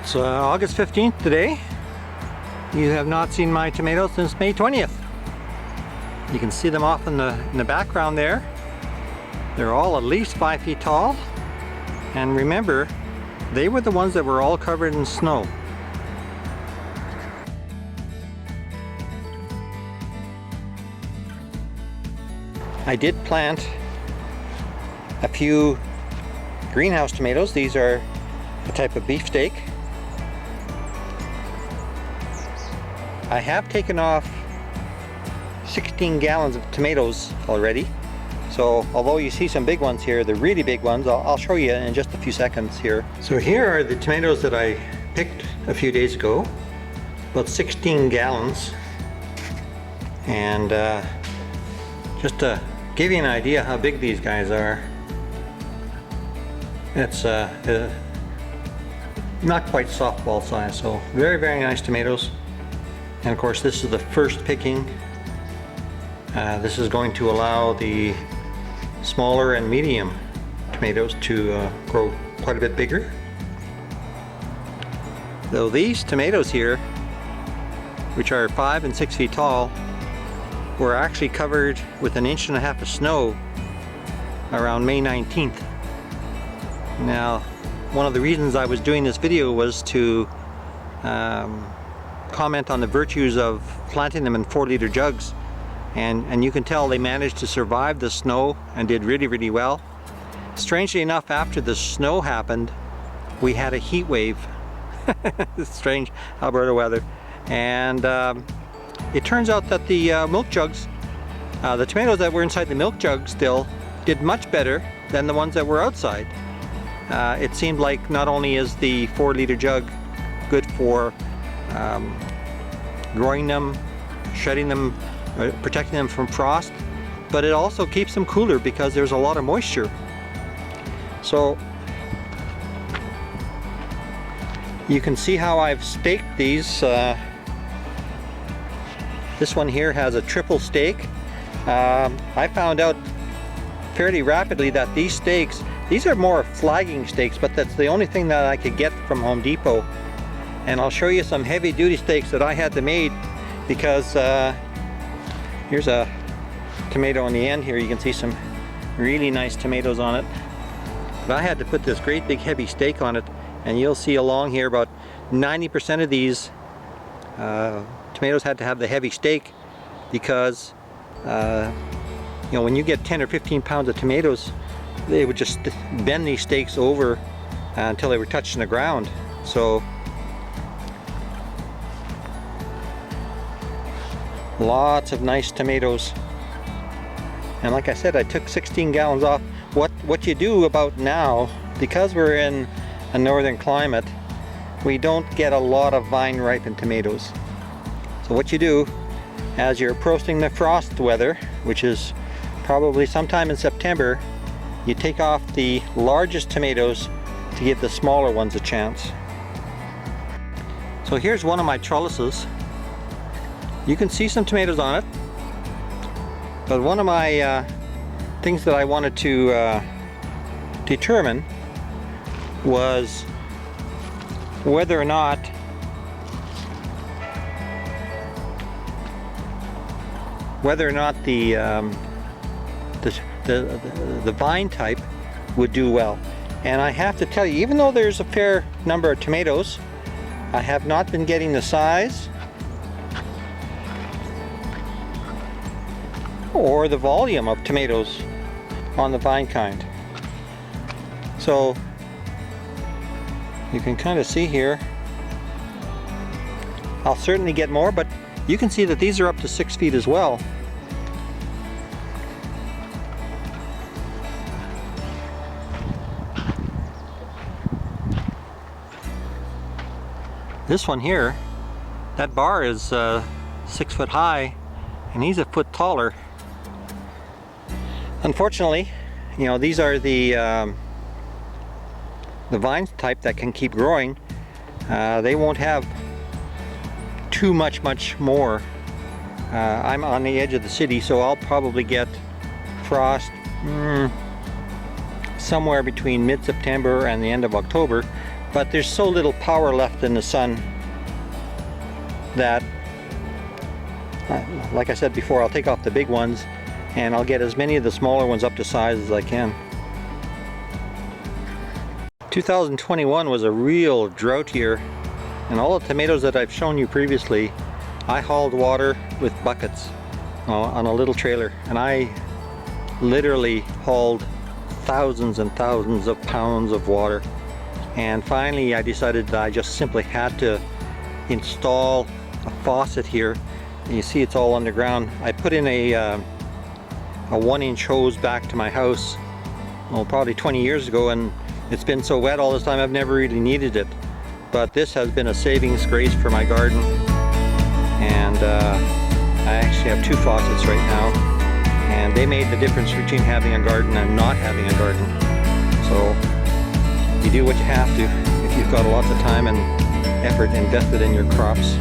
It's August 15th today. You have not seen my tomatoes since May 20th. You can see them off in the background there. They're all at least 5 feet tall. And remember, they were the ones that were all covered in snow. I did plant a few greenhouse tomatoes. These are a type of beefsteak. I have taken off 16 gallons of tomatoes already. So although you see some big ones here, the really big ones, I'll show you in just a few seconds here. So here are the tomatoes that I picked a few days ago, about 16 gallons. And just to give you an idea how big these guys are, it's not quite softball size, so very, very nice tomatoes. And of course this is the first picking. This is going to allow the smaller and medium tomatoes to grow quite a bit bigger. Though these tomatoes here, which are 5 and 6 feet tall, were actually covered with 1.5 inches of snow around May 19th. Now, one of the reasons I was doing this video was to comment on the virtues of planting them in 4-liter jugs, and you can tell they managed to survive the snow and did really, really well. Strangely enough, after the snow happened, we had a heat wave. Strange Alberta weather. And it turns out that the milk jugs, the tomatoes that were inside the milk jug still did much better than the ones that were outside. It seemed like not only is the 4-liter jug good for growing them, shredding them, protecting them from frost, but it also keeps them cooler because there's a lot of moisture. So you can see how I've staked these. This one here has a triple stake. I found out fairly rapidly that these stakes, these are more flagging stakes, but that's the only thing that I could get from Home Depot. And I'll show you some heavy duty stakes that I had to make, because here's a tomato on the end here. You can see some really nice tomatoes on it. But I had to put this great big heavy stake on it, and you'll see along here about 90% of these tomatoes had to have the heavy stake, because you know, when you get 10 or 15 pounds of tomatoes, they would just bend these stakes over until they were touching the ground. So lots of nice tomatoes. And like I said, I took 16 gallons off. What you do about now, because we're in a northern climate, we don't get a lot of vine ripened tomatoes. So what you do, as you're approaching the frost weather, which is probably sometime in September, you take off the largest tomatoes to give the smaller ones a chance. So here's one of my trellises. You can see some tomatoes on it, but one of my things that I wanted to determine was whether or not the vine type would do well. And I have to tell you, even though there's a fair number of tomatoes, I have not been getting the size or the volume of tomatoes on the vine kind. So you can kind of see here, I'll certainly get more, but you can see that these are up to 6 feet as well. This one here, that bar is 6 foot high, and he's a foot taller. Unfortunately, you know, these are the vine type that can keep growing. They won't have too much more. I'm on the edge of the city, so I'll probably get frost somewhere between mid-September and the end of October. but there's so little power left in the sun that, like I said before, I'll take off the big ones and I'll get as many of the smaller ones up to size as I can. 2021 was a real drought year, and all the tomatoes that I've shown you previously, I hauled water with buckets on a little trailer, and I literally hauled thousands and thousands of pounds of water. And finally I decided that I just simply had to install a faucet here. You see it's all underground. I put in a 1-inch hose back to my house, well, probably 20 years ago, and it's been so wet all this time I've never really needed it. But this has been a savings grace for my garden, and I actually have 2 faucets right now, and they made the difference between having a garden and not having a garden. So you do what you have to if you've got lots of time and effort invested in your crops.